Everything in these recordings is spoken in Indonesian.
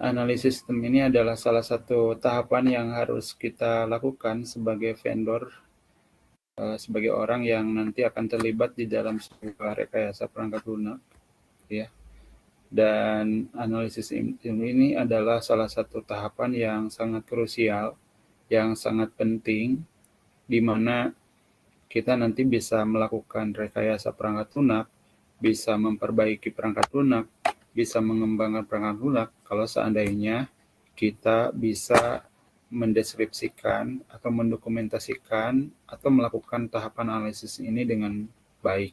Analisis sistem ini adalah salah satu tahapan yang harus kita lakukan sebagai vendor, sebagai orang yang nanti akan terlibat di dalam sebuah rekayasa perangkat lunak, ya. Dan analisis ini adalah salah satu tahapan yang sangat krusial, yang sangat penting, di mana kita nanti bisa melakukan rekayasa perangkat lunak, bisa memperbaiki perangkat lunak, bisa mengembangkan perangkat lunak kalau seandainya kita bisa mendeskripsikan atau mendokumentasikan atau melakukan tahapan analisis ini dengan baik.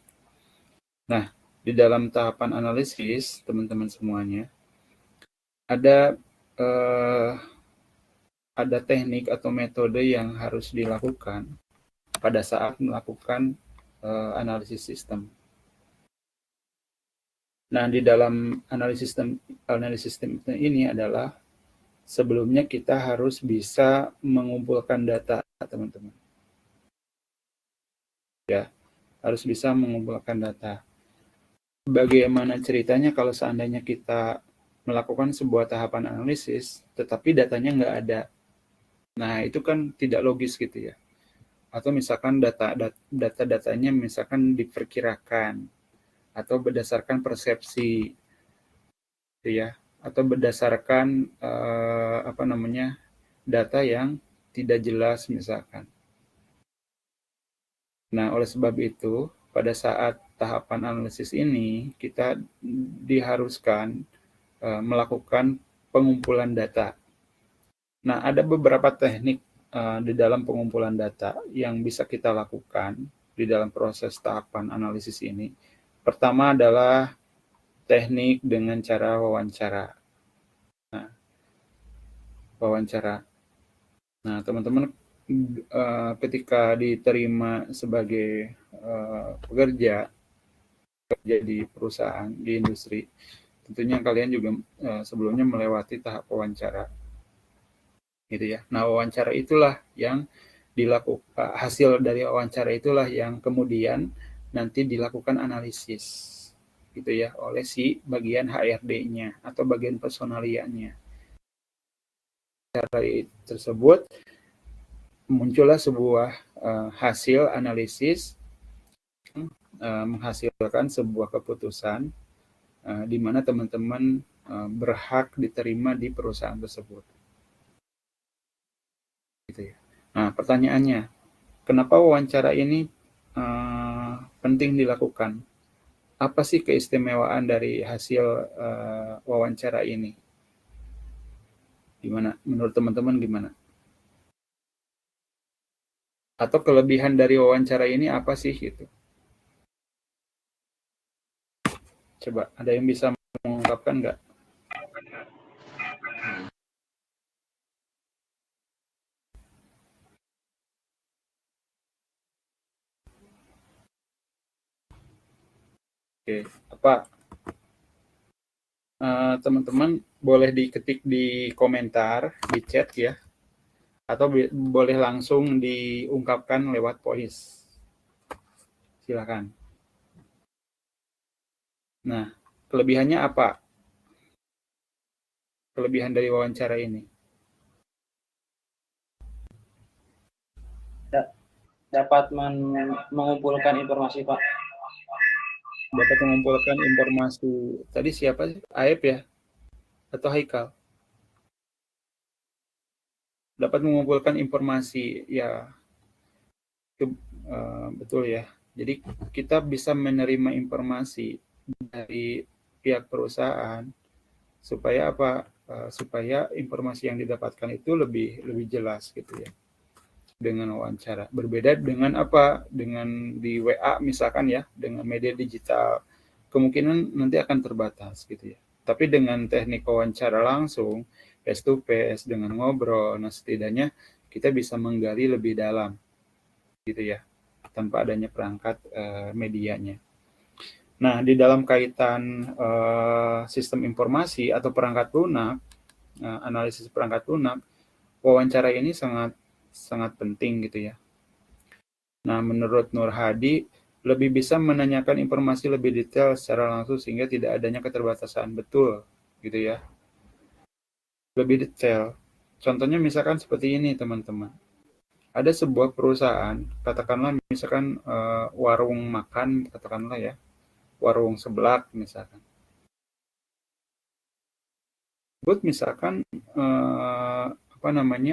Nah, di dalam tahapan analisis, teman-teman semuanya, ada teknik atau metode yang harus dilakukan pada saat melakukan analisis sistem. Nah, di dalam analisis sistem ini adalah sebelumnya kita harus bisa mengumpulkan data, teman-teman. Ya, harus bisa mengumpulkan data. Bagaimana ceritanya kalau seandainya kita melakukan sebuah tahapan analisis, tetapi datanya nggak ada? Nah, itu kan tidak logis gitu ya. Atau misalkan data-datanya misalkan diperkirakan, atau berdasarkan persepsi, gitu ya, atau berdasarkan data yang tidak jelas misalkan. Nah, oleh sebab itu, pada saat tahapan analisis ini, kita diharuskan melakukan pengumpulan data. Nah, ada beberapa teknik di dalam pengumpulan data yang bisa kita lakukan di dalam proses tahapan analisis ini. Pertama adalah teknik dengan cara wawancara. Nah, wawancara. Nah, teman-teman ketika diterima sebagai pekerja di perusahaan, di industri, tentunya kalian juga sebelumnya melewati tahap wawancara, gitu ya. Nah, wawancara itulah yang dilakukan, hasil dari wawancara itulah yang kemudian nanti dilakukan analisis, gitu ya, oleh si bagian HRD-nya atau bagian personalianya. Cara tersebut muncullah sebuah hasil analisis menghasilkan sebuah keputusan di mana teman-teman berhak diterima di perusahaan tersebut. Gitu ya. Nah, pertanyaannya, kenapa wawancara ini penting dilakukan? Apa sih keistimewaan dari hasil wawancara ini? Gimana? Menurut teman-teman gimana? Atau kelebihan dari wawancara ini apa sih gitu? Coba, ada yang bisa mengungkapkan nggak? Oke, apa? Teman-teman boleh diketik di komentar, di chat ya, atau boleh langsung diungkapkan lewat voice. Silakan. Nah, kelebihannya apa? Kelebihan dari wawancara ini? Dapat mengumpulkan informasi, Pak. Dapat mengumpulkan informasi. Tadi siapa sih? Aep ya? Atau Haikal? Dapat mengumpulkan informasi, ya betul ya. Jadi kita bisa menerima informasi dari pihak perusahaan supaya apa? Supaya informasi yang didapatkan itu lebih jelas gitu ya. Dengan wawancara. Berbeda dengan apa? Dengan di WA misalkan ya, dengan media digital kemungkinan nanti akan terbatas gitu ya. Tapi dengan teknik wawancara langsung, face to face, dengan ngobrol, nah setidaknya kita bisa menggali lebih dalam gitu ya, tanpa adanya perangkat medianya. Nah, di dalam kaitan sistem informasi atau perangkat lunak, analisis perangkat lunak, wawancara ini sangat penting gitu ya. Nah, menurut Nur Hadi, lebih bisa menanyakan informasi lebih detail secara langsung sehingga tidak adanya keterbatasan. Betul, gitu ya. lebih detail. Contohnya misalkan seperti ini teman-teman. Ada sebuah perusahaan, katakanlah misalkan warung makan, katakanlah ya, warung seblak misalkan. Misalkan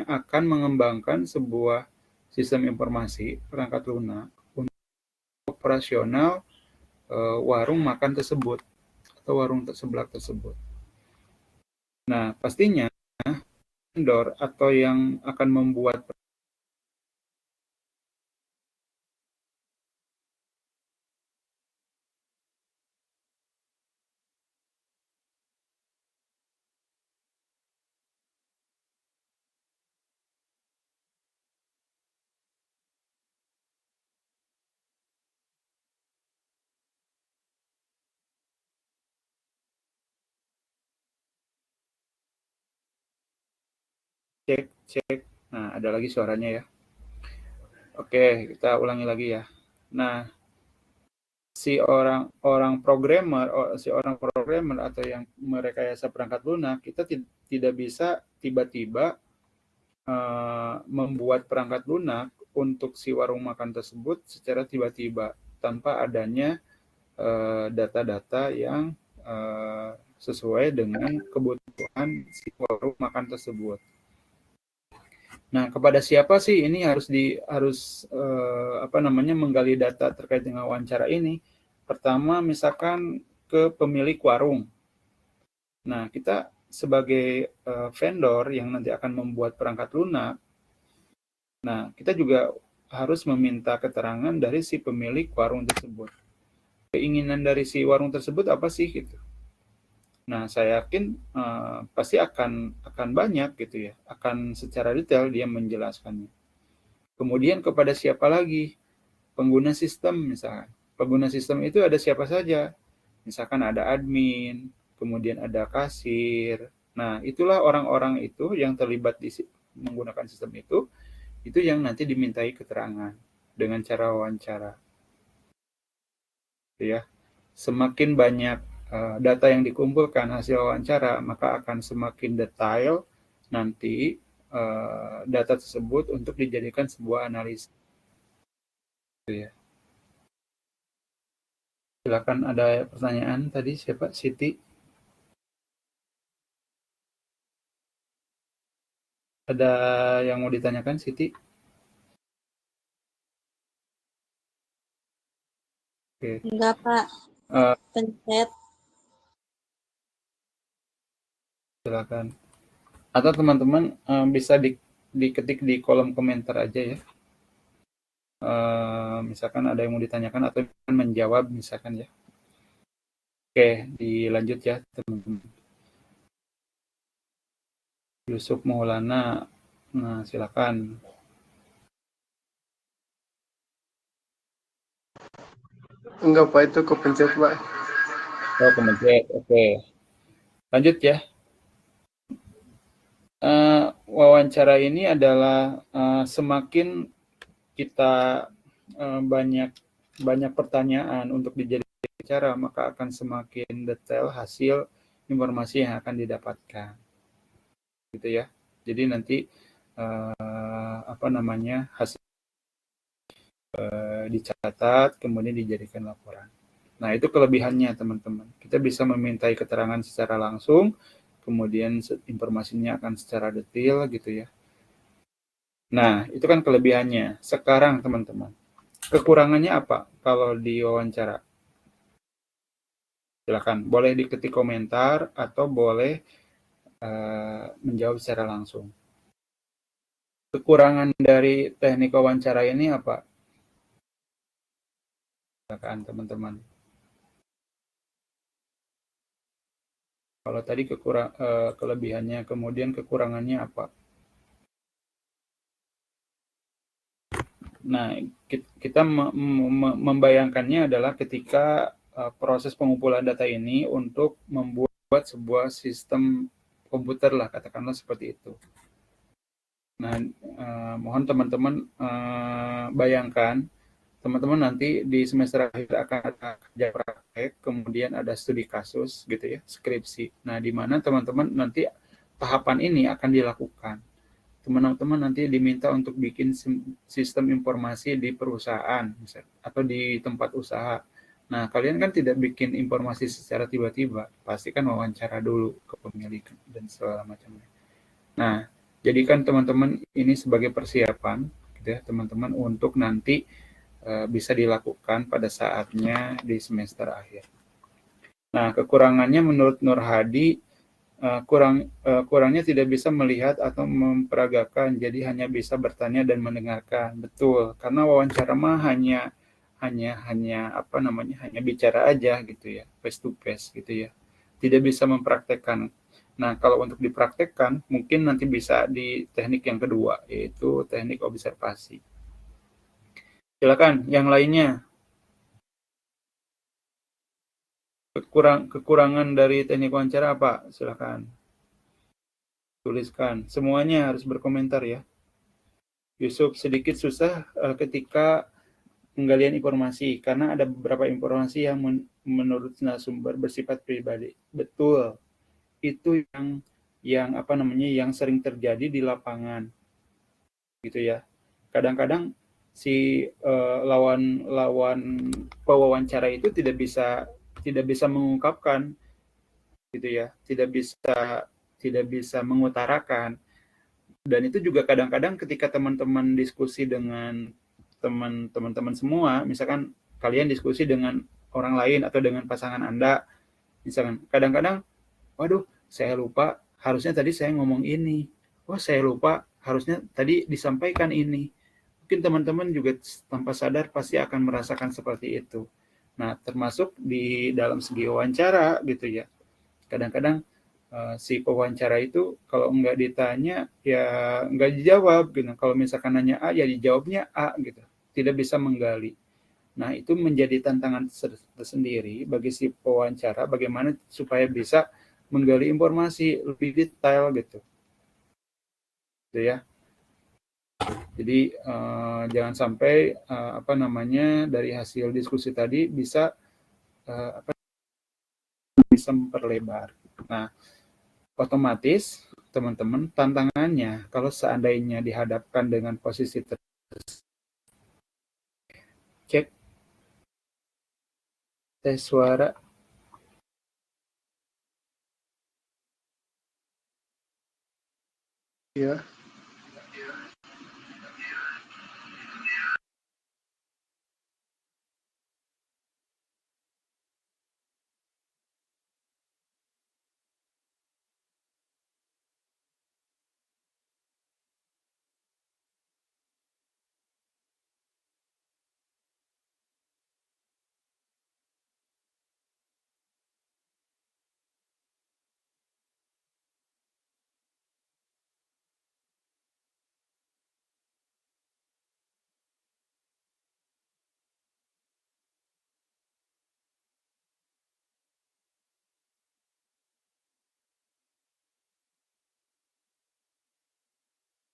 akan mengembangkan sebuah sistem informasi perangkat lunak untuk operasional warung makan tersebut atau warung seblak tersebut. Nah, pastinya vendor atau yang akan membuat cek. Nah, ada lagi suaranya ya. Oke, kita ulangi lagi ya. Nah, si orang programmer atau yang merekayasa perangkat lunak, kita tidak bisa tiba-tiba membuat perangkat lunak untuk si warung makan tersebut secara tiba-tiba tanpa adanya data-data yang sesuai dengan kebutuhan si warung makan tersebut. Nah, kepada siapa sih ini harus menggali data terkait dengan wawancara ini? Pertama, misalkan ke pemilik warung. Nah, kita sebagai vendor yang nanti akan membuat perangkat lunak, nah, kita juga harus meminta keterangan dari si pemilik warung tersebut. Keinginan dari si warung tersebut apa sih gitu? Nah, saya yakin pasti akan banyak gitu ya, akan secara detail dia menjelaskannya. Kemudian kepada siapa lagi? Pengguna sistem misalkan. Pengguna sistem itu ada siapa saja? Misalkan ada admin, kemudian ada kasir. Nah, itulah orang-orang itu yang terlibat di menggunakan sistem itu yang nanti dimintai keterangan dengan cara wawancara. Ya, semakin banyak data yang dikumpulkan hasil wawancara, maka akan semakin detail nanti data tersebut untuk dijadikan sebuah analisa. Ya. Silakan, ada pertanyaan tadi siapa? Siti. Ada yang mau ditanyakan, Siti? Oke. Enggak, Pak. Pencet. Silakan. Atau teman-teman bisa diketik di kolom komentar aja ya. Misalkan ada yang mau ditanyakan atau menjawab misalkan ya. Oke, dilanjut ya teman-teman. Yusuf Maulana, nah silakan. Enggak, Pak, itu kepencet, Pak. Oh, kepencet, oke. Lanjut ya. Wawancara ini adalah semakin kita banyak pertanyaan untuk dijadikan wawancara, maka akan semakin detail hasil informasi yang akan didapatkan, gitu ya. Jadi nanti hasil dicatat kemudian dijadikan laporan. Nah, itu kelebihannya teman-teman. Kita bisa memintai keterangan secara langsung, kemudian informasinya akan secara detail gitu ya. Nah, itu kan kelebihannya. Sekarang teman-teman, kekurangannya apa kalau di wawancara? Silakan, boleh diketik komentar atau boleh menjawab secara langsung. Kekurangan dari teknik wawancara ini apa? Silakan teman-teman. Kalau tadi kelebihannya, kemudian kekurangannya apa? Nah, kita membayangkannya adalah ketika proses pengumpulan data ini untuk membuat sebuah sistem komputer lah, katakanlah seperti itu. Nah, mohon teman-teman bayangkan, teman-teman nanti di semester akhir akan ada kerja praktek, kemudian ada studi kasus gitu ya, skripsi. Nah, di mana teman-teman nanti tahapan ini akan dilakukan. Teman-teman nanti diminta untuk bikin sistem informasi di perusahaan misalnya, atau di tempat usaha. Nah, kalian kan tidak bikin informasi secara tiba-tiba, pasti kan wawancara dulu ke pemilik dan segala macamnya. Nah, jadikan teman-teman ini sebagai persiapan, gitu ya, teman-teman untuk nanti bisa dilakukan pada saatnya di semester akhir. Nah, kekurangannya menurut Nur Hadi, kurangnya tidak bisa melihat atau memperagakan, jadi hanya bisa bertanya dan mendengarkan. Betul, karena wawancara mah hanya apa namanya, hanya bicara aja gitu ya, face to face gitu ya. Tidak bisa mempraktekkan. Nah, kalau untuk dipraktekkan, mungkin nanti bisa di teknik yang kedua, yaitu teknik observasi. Silakan, yang lainnya. Kekurangan dari teknik wawancara apa? Silakan. Tuliskan. Semuanya harus berkomentar ya. Yusuf, sedikit susah ketika penggalian informasi, karena ada beberapa informasi yang menurut narasumber bersifat pribadi. Betul. Itu yang apa namanya, yang sering terjadi di lapangan. Gitu ya. Kadang-kadang si lawan pewawancara itu tidak bisa mengungkapkan gitu ya, tidak bisa mengutarakan. Dan itu juga kadang-kadang ketika teman-teman diskusi dengan teman-teman semua, misalkan kalian diskusi dengan orang lain atau dengan pasangan Anda, misalkan kadang-kadang, waduh, saya lupa, harusnya tadi saya ngomong ini. Wah, saya lupa, harusnya tadi disampaikan ini. Mungkin teman-teman juga tanpa sadar pasti akan merasakan seperti itu. Nah, termasuk di dalam segi wawancara gitu ya. Kadang-kadang si pewawancara itu kalau nggak ditanya ya nggak dijawab gitu. Kalau misalkan nanya A ya dijawabnya A gitu. Tidak bisa menggali. Nah, itu menjadi tantangan tersendiri bagi si pewawancara bagaimana supaya bisa menggali informasi lebih detail gitu. Gitu ya. Jadi jangan sampai apa namanya dari hasil diskusi tadi bisa bisa memperlebar. Nah, otomatis teman-teman tantangannya kalau seandainya dihadapkan dengan posisi cek tes suara. Iya.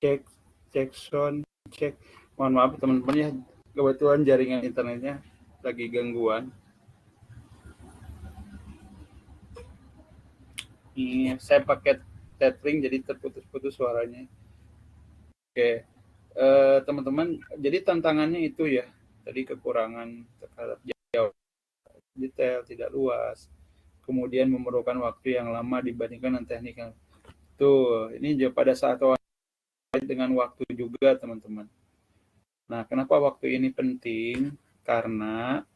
Cek sound, cek. Mohon maaf teman-teman ya, kebetulan jaringan internetnya lagi gangguan. Ini saya pakai tethering jadi terputus-putus suaranya. Oke, teman-teman, jadi tantangannya itu ya, tadi kekurangan terhadap jauh detail, tidak luas, kemudian memerlukan waktu yang lama dibandingkan dengan teknik yang tuh, ini juga pada saat dengan waktu juga teman-teman. Nah, kenapa waktu ini penting? Karena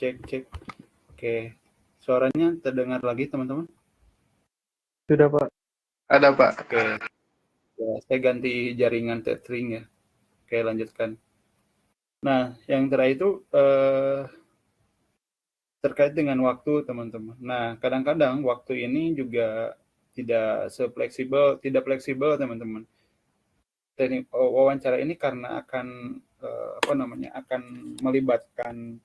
cek. Oke. Suaranya terdengar lagi, teman-teman? Sudah, Pak. Ada, Pak. Oke. Ya, saya ganti jaringan tethering ya. Oke, lanjutkan. Nah, yang terakhir itu terkait dengan waktu, teman-teman. Nah, kadang-kadang waktu ini juga tidak fleksibel, teman-teman. Teknik wawancara ini karena akan akan melibatkan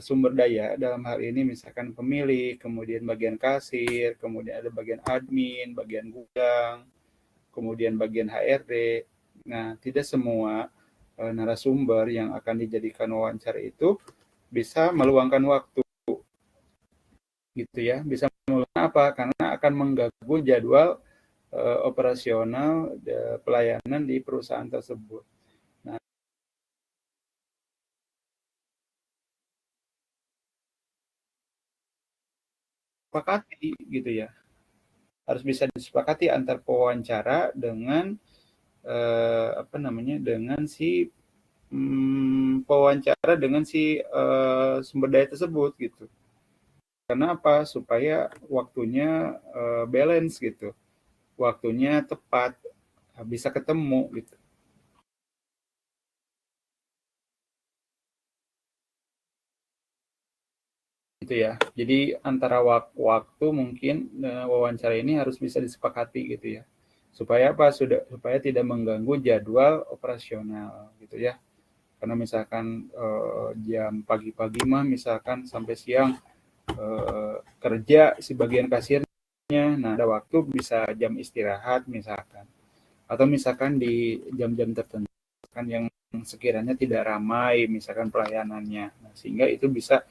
sumber daya, dalam hal ini misalkan pemilik, kemudian bagian kasir, kemudian ada bagian admin, bagian gudang, kemudian bagian HRD. Nah, tidak semua narasumber yang akan dijadikan wawancara itu bisa meluangkan waktu, gitu ya. Bisa meluangkan apa? Karena akan mengganggu jadwal operasional pelayanan di perusahaan tersebut. Nah, sepakati gitu ya. Harus bisa disepakati antar pewawancara dengan dengan si pewawancara dengan si sumber daya tersebut gitu. Karena apa? Supaya waktunya balance gitu. Waktunya tepat, bisa ketemu gitu. Gitu ya. Jadi antara waktu mungkin wawancara ini harus bisa disepakati gitu ya. Supaya apa? Supaya tidak mengganggu jadwal operasional gitu ya. Karena misalkan jam pagi-pagi mah misalkan sampai siang kerja si bagian kasirnya, nah ada waktu bisa jam istirahat misalkan, atau misalkan di jam-jam tertentu kan yang sekiranya tidak ramai misalkan pelayanannya, nah, sehingga itu bisa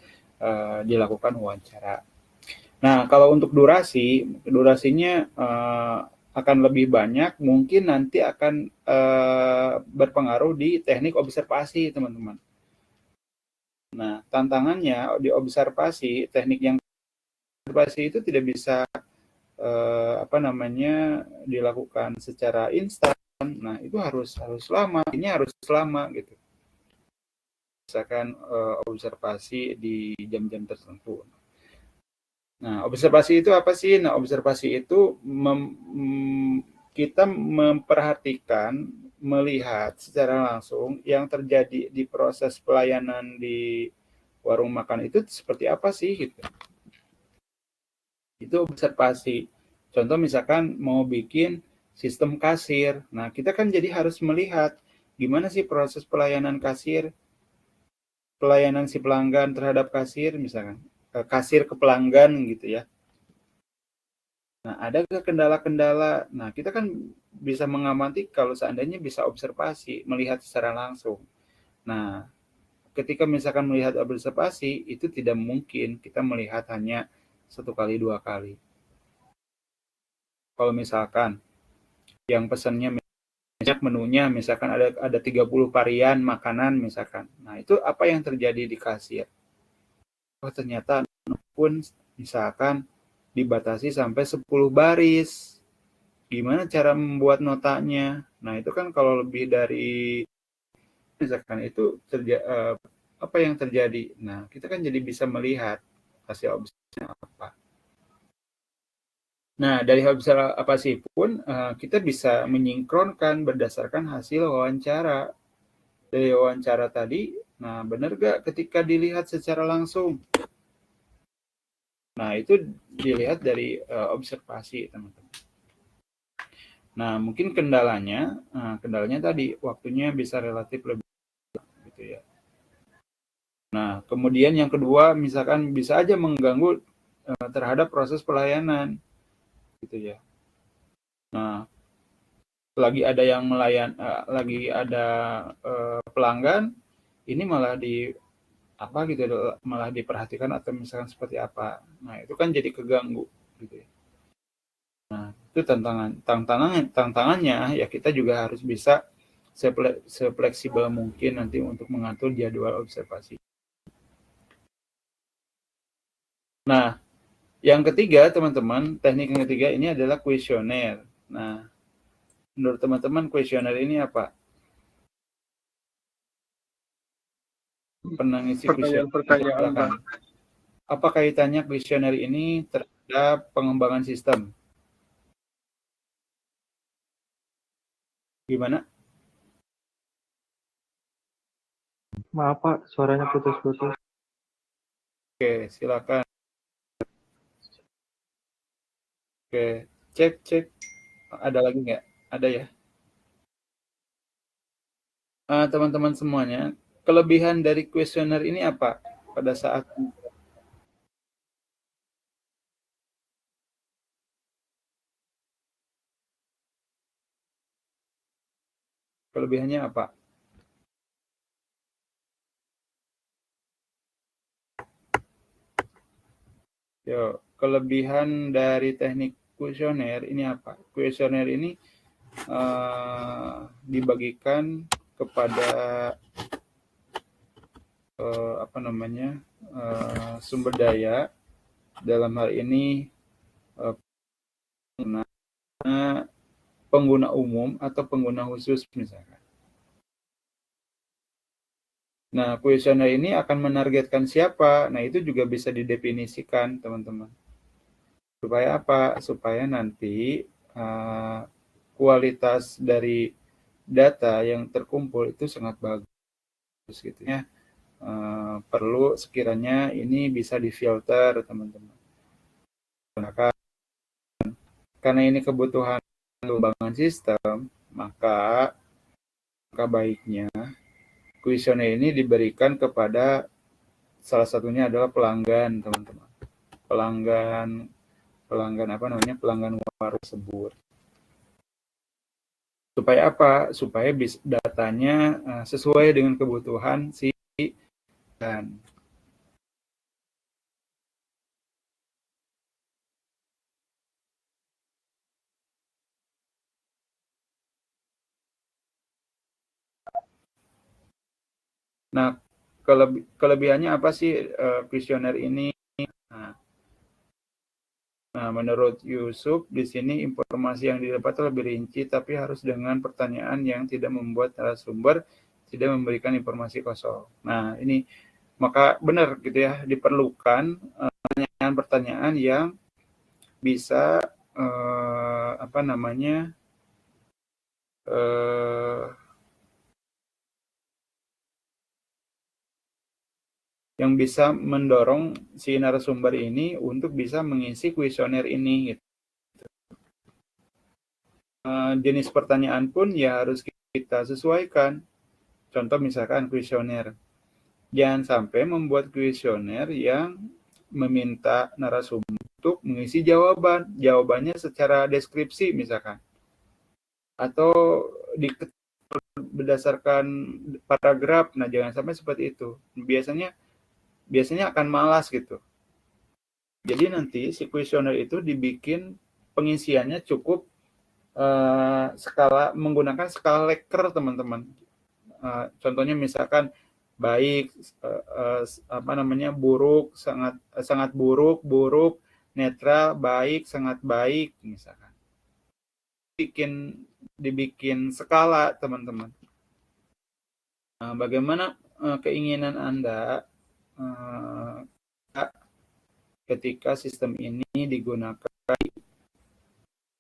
dilakukan wawancara. Nah, kalau untuk durasinya akan lebih banyak, mungkin nanti akan berpengaruh di teknik observasi, teman-teman. Nah, tantangannya di observasi, teknik yang observasi itu tidak bisa dilakukan secara instan. Nah, itu harus lama. Ini harus lama gitu. Misalkan observasi di jam-jam tertentu. Nah, observasi itu apa sih? Nah, observasi itu kita memperhatikan, melihat secara langsung yang terjadi di proses pelayanan di warung makan itu seperti apa sih gitu. Itu observasi. Contoh misalkan mau bikin sistem kasir. Nah, kita kan jadi harus melihat gimana sih proses pelayanan kasir, pelayanan si pelanggan terhadap kasir misalkan. Kasir ke pelanggan gitu ya. Nah, ada kendala-kendala? Nah, kita kan bisa mengamati kalau seandainya bisa observasi, melihat secara langsung. Nah, ketika misalkan melihat observasi, itu tidak mungkin kita melihat hanya 1 kali, 2 kali. Kalau misalkan yang pesannya menunya misalkan ada 30 varian makanan misalkan. Nah, itu apa yang terjadi di kasir? Oh, ternyata pun misalkan dibatasi sampai 10 baris. Gimana cara membuat notanya? Nah, itu kan kalau lebih dari misalkan itu apa yang terjadi? Nah, kita kan jadi bisa melihat hasil observasinya apa. Nah, dari observasi pun kita bisa menyinkronkan berdasarkan hasil wawancara. Dari wawancara tadi, nah benar gak ketika dilihat secara langsung? Nah, itu dilihat dari observasi, teman-teman. Nah, mungkin kendalanya tadi waktunya bisa relatif lebih gitu ya. Nah, kemudian yang kedua, misalkan bisa aja mengganggu terhadap proses pelayanan, gitu ya. Nah, lagi ada yang lagi ada pelanggan, ini malah malah diperhatikan atau misalkan seperti apa. Nah, itu kan jadi keganggu gitu ya. Nah, itu tantangannya ya kita juga harus bisa sefleksibel mungkin nanti untuk mengatur jadwal observasi. Nah, yang ketiga, teman-teman, teknik yang ketiga ini adalah kuesioner. Nah, menurut teman-teman kuesioner ini apa? Pernah ngisi kuesioner? Pertanyaan, Pak. Apa kaitannya kuesioner ini terhadap pengembangan sistem? Gimana? Maaf, Pak, suaranya putus-putus. Oke, silakan. Oke, cek. Ada lagi nggak? Ada ya? Teman-teman semuanya, kelebihan dari kuesioner ini apa pada saat kelebihannya apa? Yo, kelebihan dari teknik kuesioner ini apa? Kuesioner ini dibagikan kepada sumber daya, dalam hal ini pengguna umum atau pengguna khusus misalkan. Nah, kuesioner ini akan menargetkan siapa? Nah, itu juga bisa didefinisikan, teman-teman. Supaya apa? Supaya nanti kualitas dari data yang terkumpul itu sangat bagus gitu ya. Perlu sekiranya ini bisa difilter, teman-teman. Karena ini kebutuhan pengembangan sistem, maka baiknya kuesioner ini diberikan kepada salah satunya adalah pelanggan, teman-teman. Pelanggan warung tersebut. Supaya apa? Supaya datanya sesuai dengan kebutuhan si dan nah, kelebihannya apa sih kuesioner ini? Nah, menurut Yusuf, di sini informasi yang didapat lebih rinci, tapi harus dengan pertanyaan yang tidak membuat narasumber tidak memberikan informasi kosong. Nah, ini maka benar gitu ya, diperlukan pertanyaan-pertanyaan yang bisa yang bisa mendorong si narasumber ini untuk bisa mengisi kuesioner ini. Gitu. Jenis pertanyaan pun ya harus kita sesuaikan. Contoh misalkan kuesioner. Jangan sampai membuat kuesioner yang meminta narasumber untuk mengisi jawabannya secara deskripsi misalkan. Atau berdasarkan paragraf. Nah, jangan sampai seperti itu. Biasanya akan malas gitu. Jadi nanti si kuesioner itu dibikin pengisiannya cukup menggunakan skala Likert, teman-teman. Contohnya misalkan baik, buruk, sangat buruk, netral, baik, sangat baik, misalkan. Dibikin skala, teman-teman. Bagaimana keinginan Anda ketika sistem ini digunakan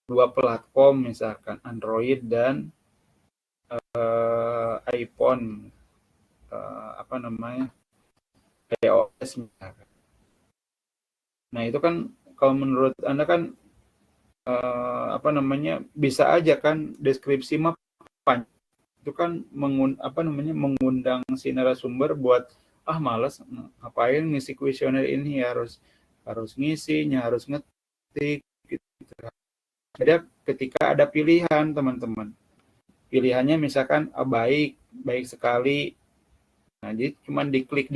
dua platform, misalkan Android dan iPhone, iOS misalkan. Nah, itu kan kalau menurut Anda kan bisa aja kan deskripsi map itu kan mengundang si narasumber buat malas ngapain ngisi kuesioner ini, harus ngisinya, harus ngetik gitu. Jadi ketika ada pilihan, teman-teman, pilihannya misalkan baik sekali, nah jadi cuma diklik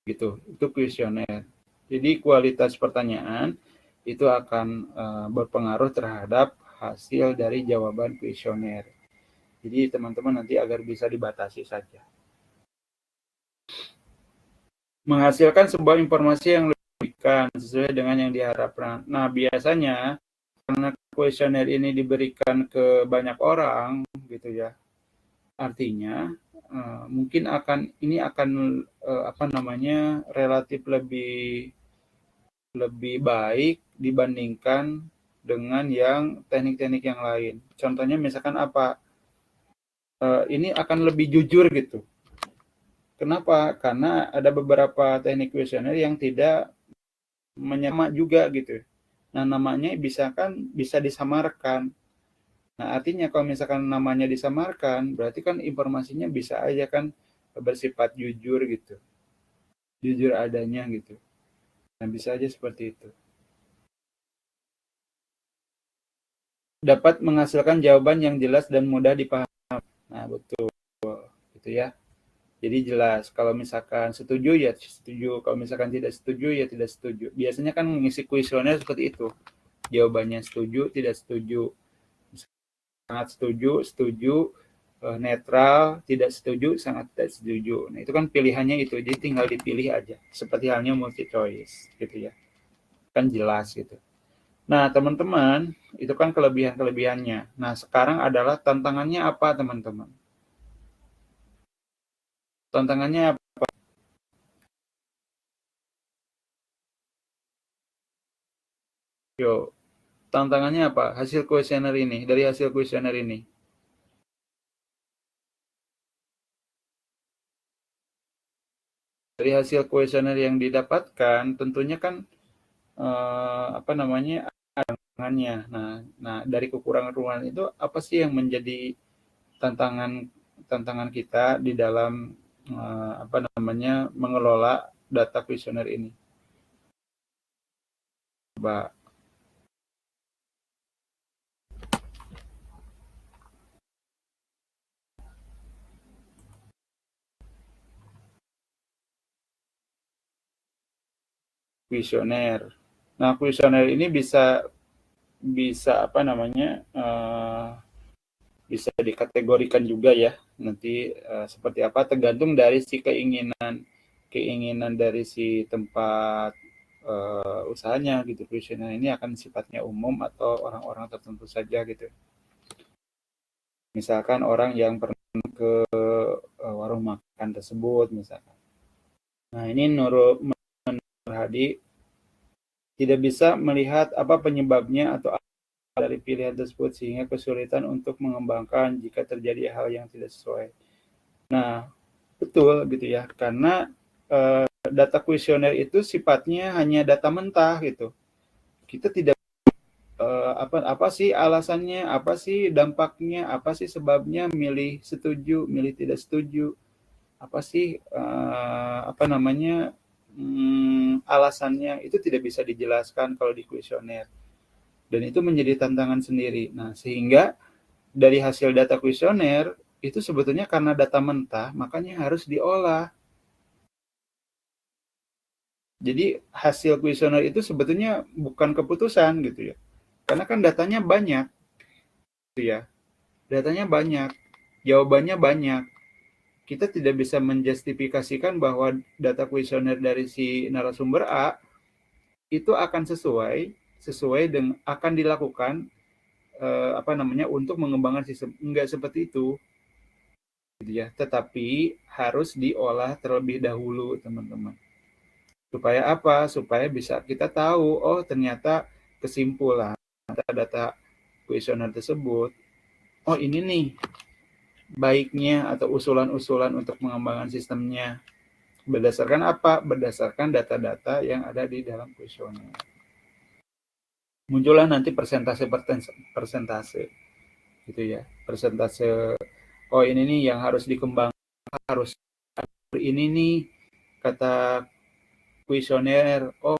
gitu, itu kuesioner. Jadi kualitas pertanyaan itu akan berpengaruh terhadap hasil dari jawaban kuesioner. Jadi teman-teman nanti agar bisa dibatasi saja. Menghasilkan sebuah informasi yang lebih sesuai dengan yang diharapkan. Nah, biasanya karena kuesioner ini diberikan ke banyak orang gitu ya. Artinya mungkin ini akan relatif lebih baik dibandingkan dengan yang teknik-teknik yang lain. Contohnya misalkan apa? Ini akan lebih jujur gitu. Kenapa? Karena ada beberapa teknik kuesioner yang tidak menyama juga gitu. Nah, namanya bisa disamarkan. Nah, artinya kalau misalkan namanya disamarkan, berarti kan informasinya bisa aja kan bersifat jujur gitu. Jujur adanya gitu. Nah, bisa aja seperti itu. Dapat menghasilkan jawaban yang jelas dan mudah dipahami. Nah, betul. Gitu ya. Jadi jelas. Kalau misalkan setuju ya setuju. Kalau misalkan tidak setuju ya tidak setuju. Biasanya kan mengisi kuesioner seperti itu. Jawabannya setuju, tidak setuju. Sangat setuju, setuju, netral, tidak setuju, sangat tidak setuju. Nah, itu kan pilihannya itu. Jadi tinggal dipilih aja. Seperti halnya multi choice gitu ya. Kan jelas gitu. Nah, teman-teman, itu kan kelebihan-kelebihannya. Nah, sekarang adalah tantangannya apa, teman-teman? Tantangannya apa? Yo, tantangannya apa? Hasil kuesioner ini, dari hasil kuesioner ini. Dari hasil kuesioner yang didapatkan, tentunya kan tantangannya. Nah, dari kekurangan-kekurangan itu apa sih yang menjadi tantangan kita di dalam mengelola data kuesioner ini? Coba. Kuesioner. Nah, kuesioner ini bisa bisa dikategorikan juga ya. Nanti seperti apa tergantung dari si keinginan dari si tempat usahanya gitu. Kuesioner ini akan sifatnya umum atau orang-orang tertentu saja gitu. Misalkan orang yang pernah ke warung makan tersebut misalkan. Nah, ini menurut Hadi tidak bisa melihat apa penyebabnya atau dari pilihan tersebut sehingga kesulitan untuk mengembangkan jika terjadi hal yang tidak sesuai. Nah, betul gitu ya, karena data kuesioner itu sifatnya hanya data mentah gitu. Kita tidak apa sih alasannya, apa sih dampaknya, apa sih sebabnya milih setuju, milih tidak setuju, apa sih alasannya itu tidak bisa dijelaskan kalau di kuesioner. Dan itu menjadi tantangan sendiri. Nah, sehingga dari hasil data kuesioner itu sebetulnya karena data mentah, makanya harus diolah. Jadi hasil kuesioner itu sebetulnya bukan keputusan gitu ya. Karena kan datanya banyak gitu ya. Datanya banyak, jawabannya banyak. Kita tidak bisa menjustifikasikan bahwa data kuesioner dari si narasumber A itu akan sesuai dengan akan dilakukan untuk mengembangkan sistem. Enggak seperti itu gitu ya. Tetapi harus diolah terlebih dahulu, teman-teman. Supaya apa? Supaya bisa kita tahu, oh ternyata kesimpulan data kuesioner tersebut, oh ini nih baiknya atau usulan-usulan untuk mengembangkan sistemnya. Berdasarkan apa? Berdasarkan data-data yang ada di dalam kuesioner. Muncullah nanti persentase gitu ya. Persentase, oh ini nih yang harus dikembangkan, harus ini nih kata kuesioner, oh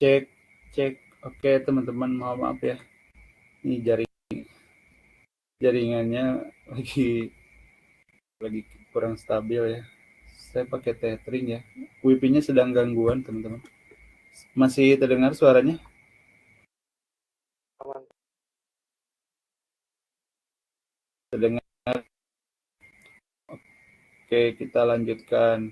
Cek, cek. Oke, teman-teman, mohon maaf ya. Ini jaringannya lagi kurang stabil ya. Saya pakai tethering ya. Wifi-nya sedang gangguan, teman-teman. Masih terdengar suaranya? Aman. Terdengar. Oke, kita lanjutkan.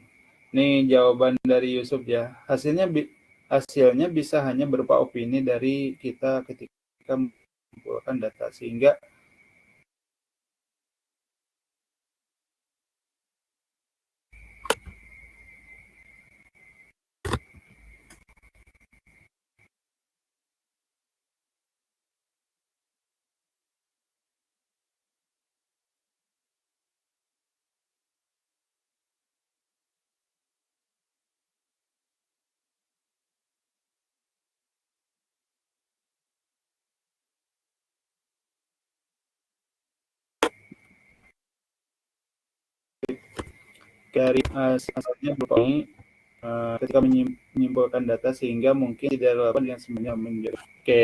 Nih jawaban dari Yusuf ya. Hasilnya bisa hanya berupa opini dari kita ketika mengumpulkan data, sehingga dari hasilnya berupa opini ketika menyimpulkan data, sehingga mungkin tidak relevan yang sebenarnya menjadi. Oke.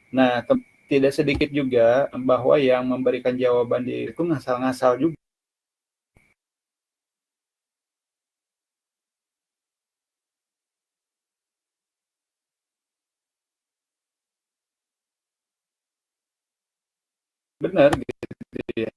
Nah, tidak sedikit juga bahwa yang memberikan jawaban itu ngasal-ngasal juga. Benar gitu ya.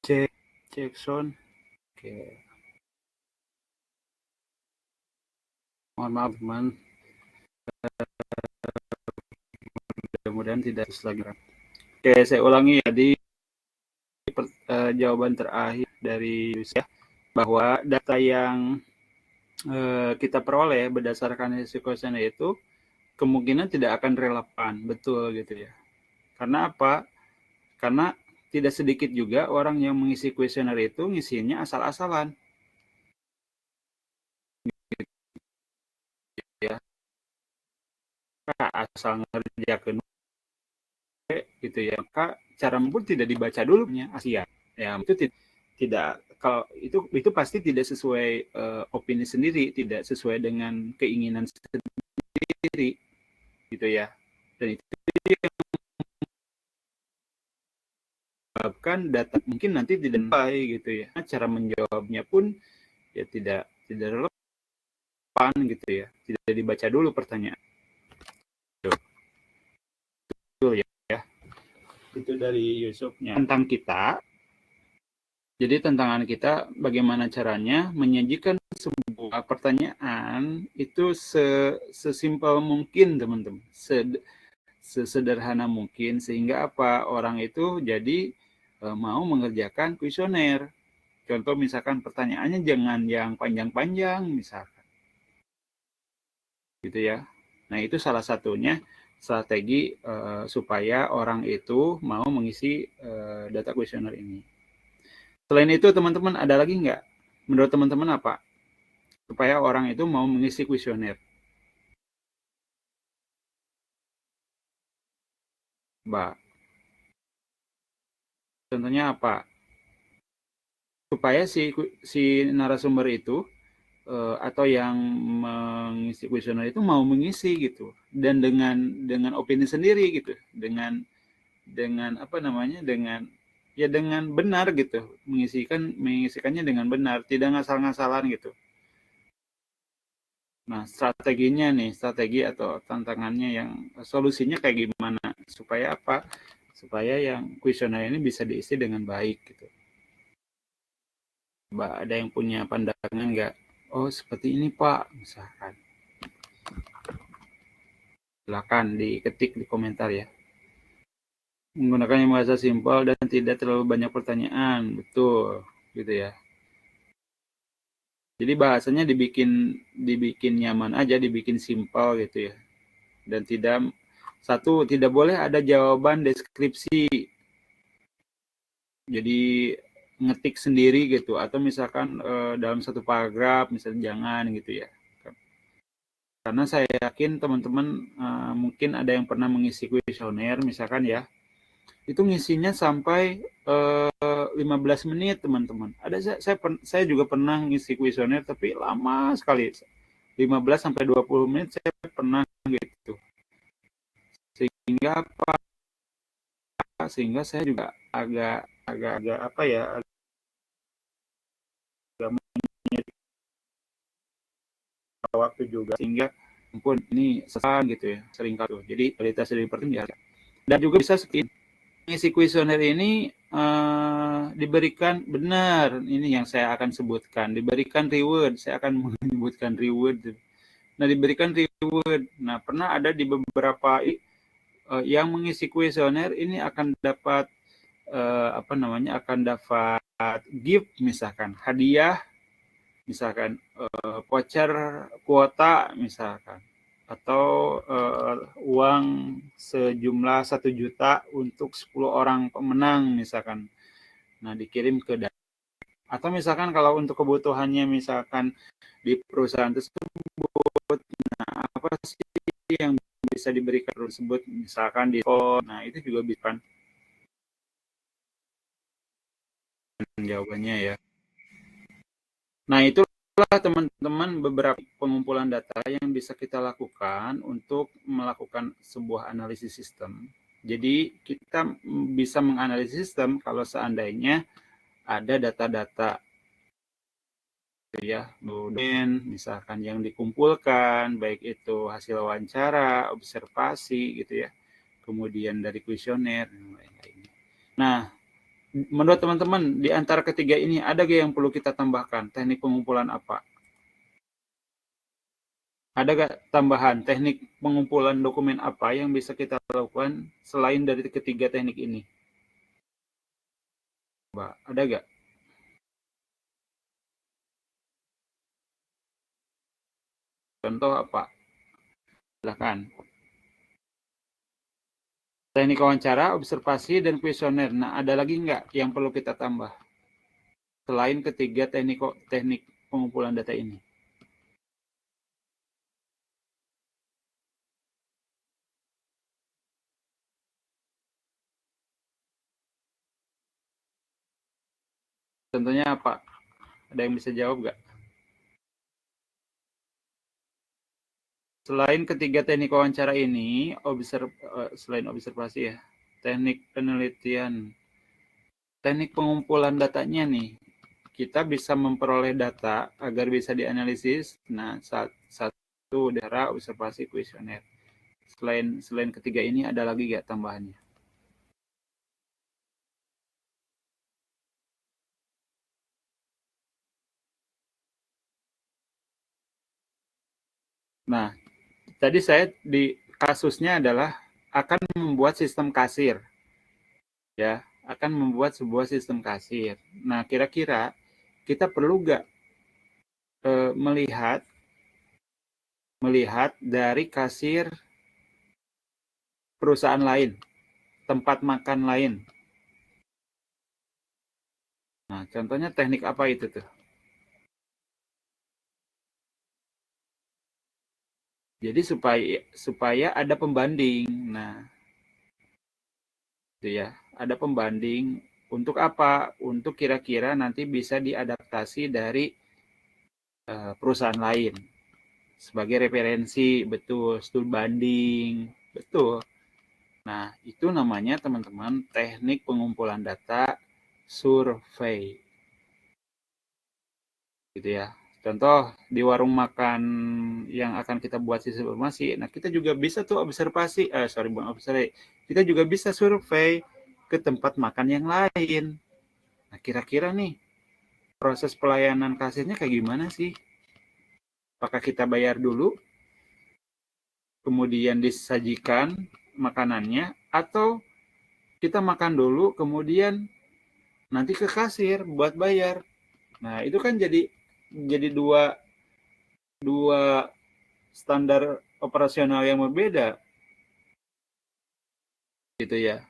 Cek sound. Oke. Mohon maaf teman. Mudah-mudahan tidak terus lagi. Oke, saya ulangi ya di jawaban terakhir dari Yusuf ya, bahwa data yang kita peroleh berdasarkan hasil kuesioner itu kemungkinan tidak akan relevan, betul gitu ya. Karena apa? Karena tidak sedikit juga orang yang mengisi kuesioner itu ngisinya asal-asalan. Ya, asal ngerjakan gitu ya, maka cara mengumpul tidak dibaca dulu punya Asia. Ya, itu tidak, kalau itu pasti tidak sesuai opini sendiri, tidak sesuai dengan keinginan sendiri gitu ya. Dan itu menyebabkan data mungkin nanti tidak baik gitu ya. Cara menjawabnya pun ya tidak relevan gitu ya. Tidak dibaca dulu pertanyaan. Betul ya. Itu dari Yusufnya. Tentang kita. Jadi tantangan kita bagaimana caranya menyajikan sebuah pertanyaan itu sesimpel mungkin, teman-teman. Sesederhana mungkin sehingga apa? Orang itu jadi mau mengerjakan kuesioner. Contoh misalkan pertanyaannya jangan yang panjang-panjang misalkan. Gitu ya. Nah, itu salah satunya strategi supaya orang itu mau mengisi data kuesioner ini. Selain itu, teman-teman ada lagi nggak? Menurut teman-teman apa? Supaya orang itu mau mengisi kuesioner. Mbak, contohnya apa? Supaya si narasumber itu atau yang mengisi kuesioner itu mau mengisi gitu, dan dengan opini sendiri gitu, dengan apa namanya, dengan benar gitu, mengisikannya dengan benar, tidak ngasal-ngasalan gitu. Nah, strategi atau tantangannya yang solusinya kayak gimana supaya apa? Supaya yang kuesioner ini bisa diisi dengan baik gitu. Mbak, ada yang punya pandangan nggak? Oh, seperti ini Pak, misalkan. Silakan diketik di komentar ya. Menggunakan yang bahasa simpel dan tidak terlalu banyak pertanyaan, betul, gitu ya. Jadi bahasanya dibikin nyaman aja, dibikin simpel gitu ya. Dan tidak boleh ada jawaban deskripsi. Jadi ngetik sendiri gitu, atau misalkan dalam satu paragraf misalnya, jangan gitu ya. Karena saya yakin teman-teman mungkin ada yang pernah mengisi kuesioner misalkan ya, itu ngisinya sampai 15 menit teman-teman. Saya juga pernah ngisi kuesioner tapi lama sekali, 15 sampai 20 menit saya pernah gitu. Sehingga apa? Sehingga saya juga agak apa ya, agak menyita waktu juga, sehingga ampun ini sesat gitu ya, sering kali. Jadi kualitas dari pertanyaan dan juga bisa mengisi kuesioner ini diberikan benar, ini yang saya akan sebutkan, diberikan reward, saya akan menyebutkan reward. Nah, diberikan reward. Nah, pernah ada di beberapa yang mengisi kuesioner ini akan dapat akan dapat gift, misalkan hadiah, misalkan voucher kuota misalkan, atau uang sejumlah 1 juta untuk 10 orang pemenang misalkan. Nah, dikirim ke atau misalkan kalau untuk kebutuhannya misalkan di perusahaan tersebut, nah apa sih yang bisa diberikan tersebut, misalkan nah itu juga bisa jawabannya ya. Nah, itulah teman-teman beberapa pengumpulan data yang bisa kita lakukan untuk melakukan sebuah analisis sistem. Jadi kita bisa menganalisis sistem kalau seandainya ada data-data ya, misalkan yang dikumpulkan, baik itu hasil wawancara, observasi gitu ya, kemudian dari kuesioner dan lain-lainnya. Nah, menurut teman-teman di antara ketiga ini ada gak yang perlu kita tambahkan? Teknik pengumpulan apa? Ada gak tambahan teknik pengumpulan dokumen apa yang bisa kita lakukan selain dari ketiga teknik ini? Mbak, ada gak? Contoh apa? Silakan. Teknik wawancara, observasi, dan kuesioner. Nah, ada lagi nggak yang perlu kita tambah? Selain ketiga teknik pengumpulan data ini. Contohnya apa? Ada yang bisa jawab nggak? Selain ketiga teknik wawancara ini, selain observasi ya, teknik penelitian, teknik pengumpulan datanya nih, kita bisa memperoleh data agar bisa dianalisis. Nah, satu cara observasi kuesioner. Selain ketiga ini ada lagi nggak tambahannya? Nah, tadi saya di kasusnya adalah akan membuat sistem kasir, ya, akan membuat sebuah sistem kasir. Nah, kira-kira kita perlu nggak melihat dari kasir perusahaan lain, tempat makan lain. Nah, contohnya teknik apa itu tuh? Jadi supaya ada pembanding. Nah, itu ya, ada pembanding untuk apa? Untuk kira-kira nanti bisa diadaptasi dari perusahaan lain sebagai referensi, betul, studi banding, betul. Nah, itu namanya teman-teman teknik pengumpulan data survei. Gitu ya. Contoh di warung makan yang akan kita buat sistem informasi, nah kita juga bisa tuh kita juga bisa survei ke tempat makan yang lain. Nah, kira-kira nih proses pelayanan kasirnya kayak gimana sih? Apakah kita bayar dulu, kemudian disajikan makanannya, atau kita makan dulu, kemudian nanti ke kasir buat bayar? Nah, itu kan jadi dua standar operasional yang berbeda, gitu ya.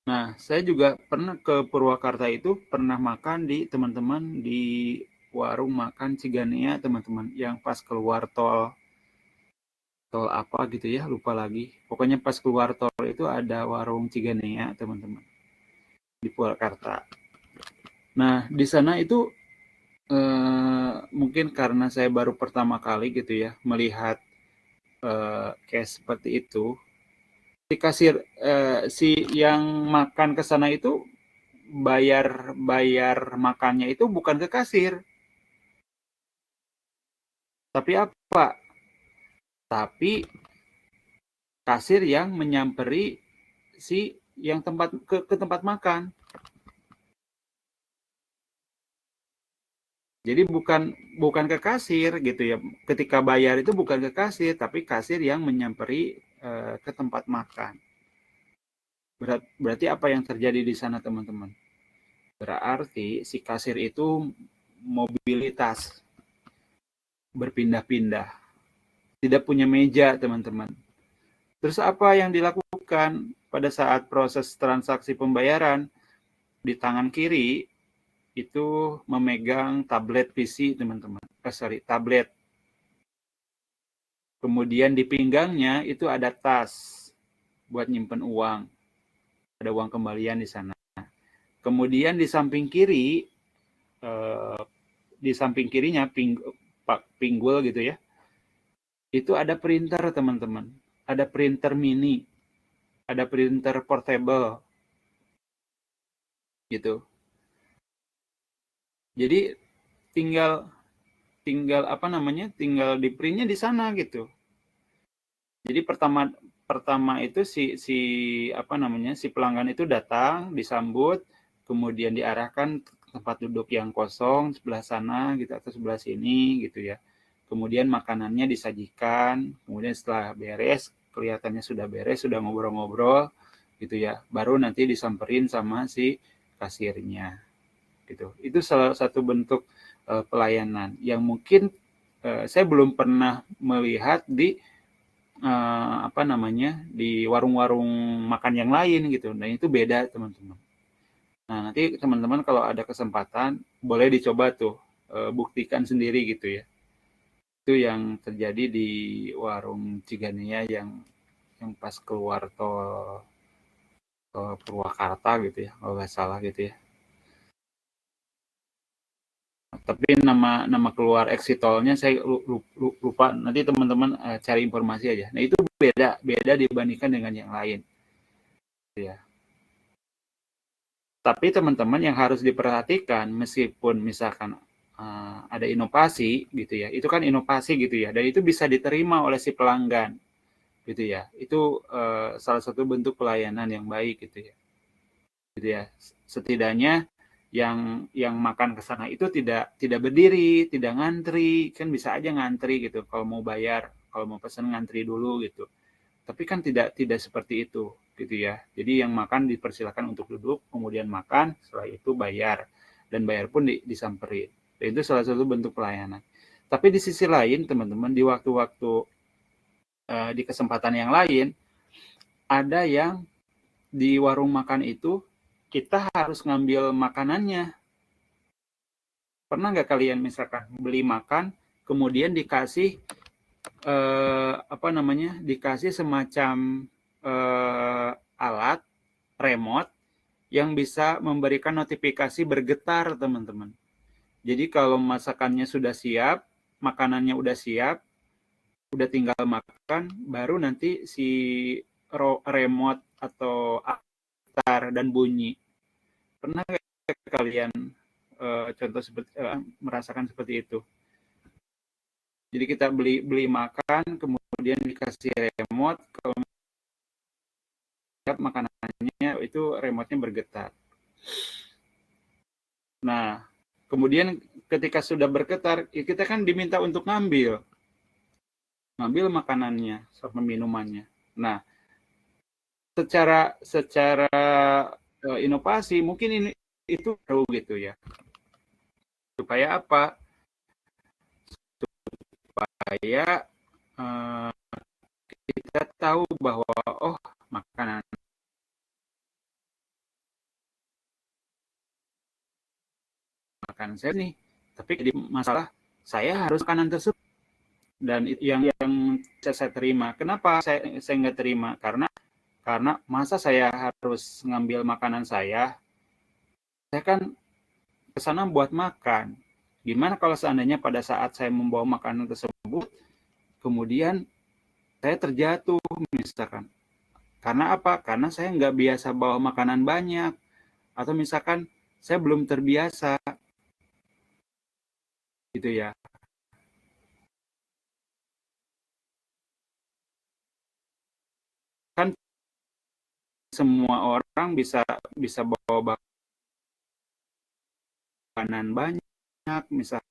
Nah, saya juga pernah ke Purwakarta itu, pernah makan di teman-teman di warung makan Cigania, teman-teman, yang pas keluar tol apa gitu ya, lupa lagi. Pokoknya pas keluar tol itu ada warung Cigania, teman-teman, di Purwakarta. Nah, di sana itu mungkin karena saya baru pertama kali gitu ya melihat case seperti itu. Si kasir si yang makan ke sana itu bayar makannya itu bukan ke kasir, tapi apa? Tapi kasir yang menyamperi si yang ke tempat makan. Jadi bukan ke kasir gitu ya. Ketika bayar itu bukan ke kasir, tapi kasir yang menyamperi ke tempat makan. Berarti apa yang terjadi di sana, teman-teman? Berarti si kasir itu mobilitas, berpindah-pindah, tidak punya meja, teman-teman. Terus apa yang dilakukan pada saat proses transaksi pembayaran? Di tangan kiri itu memegang tablet PC, teman-teman. Tablet. Kemudian di pinggangnya itu ada tas buat nyimpen uang. Ada uang kembalian di sana. Kemudian di samping kiri, di samping kirinya pinggul gitu ya, itu ada printer, teman-teman. Ada printer mini, ada printer portable, gitu. Jadi tinggal di printnya di sana gitu. Jadi pertama itu si pelanggan itu datang, disambut, kemudian diarahkan ke tempat duduk yang kosong sebelah sana gitu atau sebelah sini gitu ya. Kemudian makanannya disajikan, kemudian setelah beres, kelihatannya sudah beres, sudah ngobrol-ngobrol gitu ya, baru nanti disamperin sama si kasirnya gitu. Itu salah satu bentuk pelayanan yang mungkin saya belum pernah melihat di di warung-warung makan yang lain gitu. Nah, itu beda, teman-teman. Nah, nanti teman-teman kalau ada kesempatan boleh dicoba tuh buktikan sendiri gitu ya. Itu yang terjadi di warung Cigania yang pas keluar tol Purwakarta gitu ya, kalau nggak salah gitu ya. Tapi nama keluar exit tolnya saya lupa. Nanti teman-teman cari informasi aja. Nah, itu beda dibandingkan dengan yang lain. Ya. Tapi teman-teman yang harus diperhatikan, meskipun misalkan ada inovasi gitu ya, itu kan inovasi gitu ya, dan itu bisa diterima oleh si pelanggan gitu ya. Itu salah satu bentuk pelayanan yang baik gitu ya. Gitu ya. Setidaknya yang makan ke sana itu tidak berdiri, tidak ngantri, kan bisa aja ngantri gitu kalau mau bayar, kalau mau pesan ngantri dulu gitu. Tapi kan tidak seperti itu gitu ya. Jadi yang makan dipersilakan untuk duduk, kemudian makan, setelah itu bayar, dan bayar pun disamperin. Dan itu salah satu bentuk pelayanan. Tapi di sisi lain teman-teman, di waktu-waktu di kesempatan yang lain, ada yang di warung makan itu kita harus ngambil makanannya. Pernah nggak kalian misalkan beli makan, kemudian dikasih dikasih semacam alat remote yang bisa memberikan notifikasi bergetar, teman-teman. Jadi kalau masakannya sudah siap, makanannya udah siap, udah tinggal makan, baru nanti si remote atau getar dan bunyi. Pernah nggak kalian contoh seperti merasakan seperti itu? Jadi kita beli makan, kemudian dikasih remote, kalau makanannya itu remote-nya bergetar. Nah, kemudian ketika sudah bergetar, kita kan diminta untuk ngambil makanannya sama minumannya. Nah, secara inovasi mungkin ini itu perlu gitu ya. Supaya apa? Supaya kita tahu bahwa makanan saya nih, tapi jadi masalah saya harus makanan tersebut, dan yang saya terima. Kenapa saya nggak terima? Karena masa saya harus ngambil makanan saya kan ke sana buat makan. Gimana kalau seandainya pada saat saya membawa makanan tersebut, kemudian saya terjatuh misalkan. Karena apa? Karena saya nggak biasa bawa makanan banyak. Atau misalkan saya belum terbiasa. Gitu ya. Kan semua orang bisa bawa makanan banyak, misalkan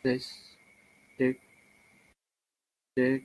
Tes, cek, cek.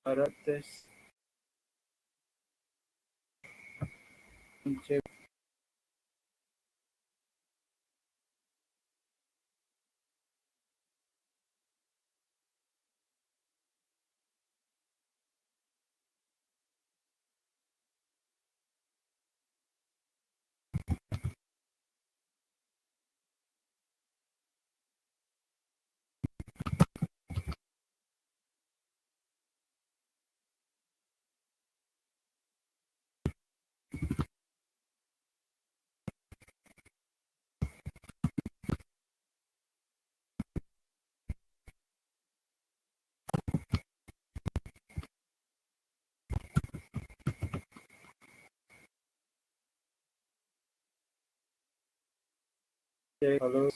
Suara tes. Cek. Halo.